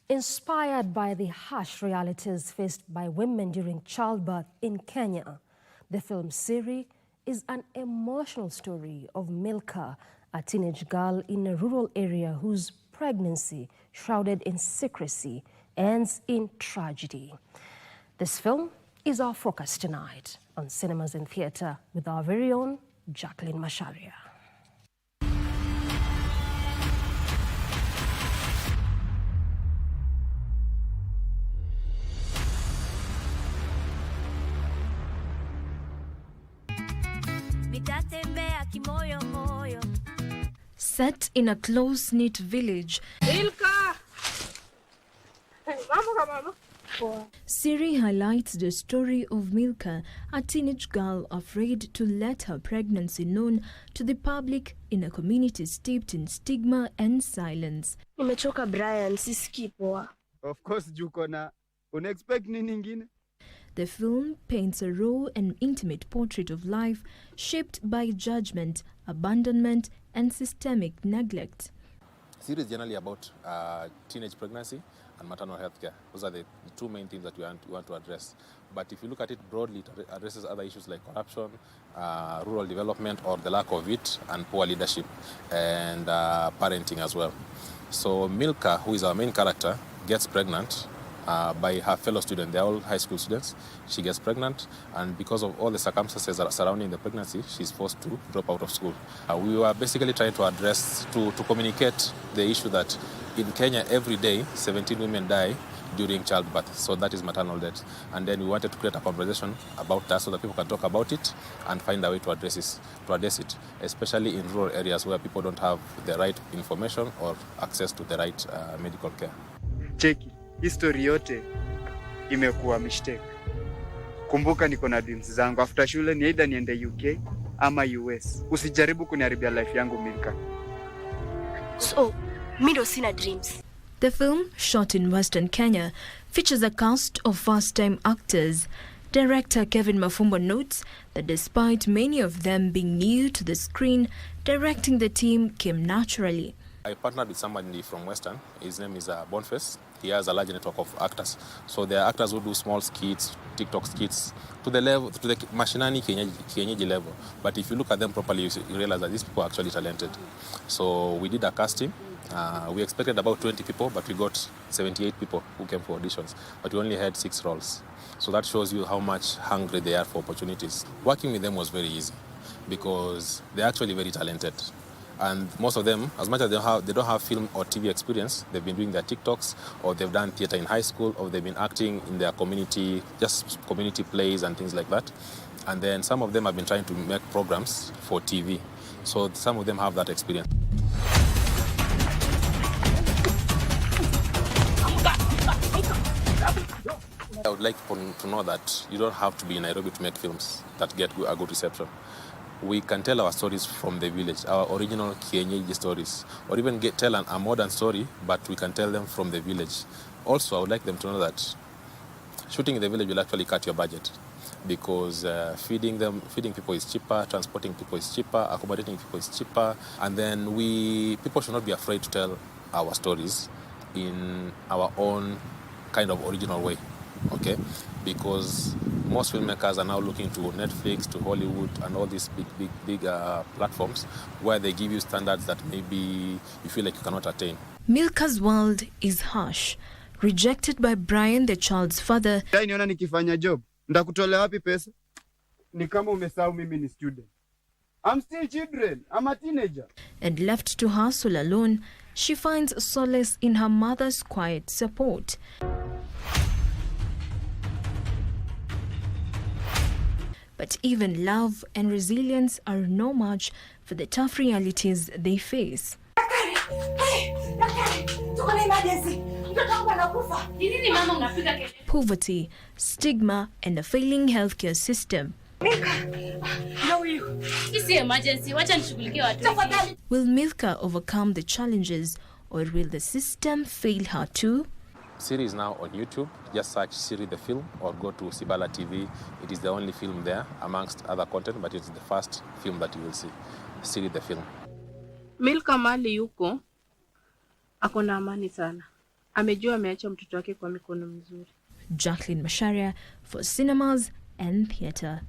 Inspired by the harsh realities faced by women during childbirth in Kenya, the film Siri is an emotional story of Milcah, a teenage girl in a rural area whose pregnancy, shrouded in secrecy, ends in tragedy. This film is our focus tonight on Cinemas and Theatre with our very own Jackline Macharia. Set in a close-knit village, Milcah! Hey, Mama. Siri highlights the story of Milcah, a teenage girl afraid to let her pregnancy known to the public in a community steeped in stigma and silence. Nimechoka Brian, sisikii poa. Of course, Jukona. Unexpect nini ingine? The film paints a raw and intimate portrait of life shaped by judgment, abandonment, and systemic neglect. Siri is generally about teenage pregnancy and maternal health care. Those are the two main themes that we want to address. But if you look at it broadly, it addresses other issues like corruption, rural development or the lack of it, and poor leadership, and parenting as well. So Milcah, who is our main character, gets pregnant by her fellow student. They're all high school students. She gets pregnant, and because of all the circumstances surrounding the pregnancy, she's forced to drop out of school. We were basically trying to address, to communicate the issue that in Kenya every day 17 women die during childbirth. So that is maternal death. And then we wanted to create a conversation about that so that people can talk about it and find a way to address it, especially in rural areas where people don't have the right information or access to the right medical care. Cheki, history yote imekuwa mistake. Kumbuka niko na dreams zangu. After shule ni either niende UK ama US. Usijaribu kuniharibia life yangu Milcah. So, mi ndo sina dreams. The film, shot in Western Kenya, features a cast of first-time actors. Director Kevin Mafumbo notes that despite many of them being new to the screen, directing the team came naturally. I partnered with somebody from Western. His name is Boniface. He has a large network of actors. So there are actors who do small skits, TikTok skits, to the mashinani kienyeji level. But if you look at them properly, you realize that these people are actually talented. So we did a casting. We expected about 20 people, but we got 78 people who came for auditions. But we only had 6 roles. So that shows you how much hungry they are for opportunities. Working with them was very easy because they're actually very talented. And most of them, as much as they don't have film or TV experience, they've been doing their TikToks, or they've done theater in high school, or they've been acting in their community, just community plays and things like that. And then some of them have been trying to make programs for TV. So some of them have that experience. I would like people to know that you don't have to be in Nairobi to make films that get a good reception. We can tell our stories from the village, our original kienyeji stories, or even tell a modern story, but we can tell them from the village. Also, I would like them to know that shooting in the village will actually cut your budget because feeding people is cheaper, transporting people is cheaper, accommodating people is cheaper, and then people should not be afraid to tell our stories in our own kind of original way. Okay, because most filmmakers are now looking to Netflix, to Hollywood, and all these big platforms where they give you standards that maybe you feel like you cannot attain. Milcah's world is harsh. Rejected by Brian, the child's father. Niona nikifanya job, ndakutolea wapi pesa? Ni kama umesahau mimi ni student. I'm still children. I'm a teenager. And left to hustle alone, she finds solace in her mother's quiet support. But even love and resilience are no match for the tough realities they face. Poverty, stigma, and a failing healthcare system. Will Milcah overcome the challenges, or will the system fail her too? Siri is now on YouTube. Just search Siri the film or go to Sibala TV. It is the only film there amongst other content, but it's the first film that you will see. Siri the film. Milcah mali yuko, ako na amani sana. amejua ameacha mtoto wake kwa mikono mizuri. Jackline Macharia for Cinemas and Theatre.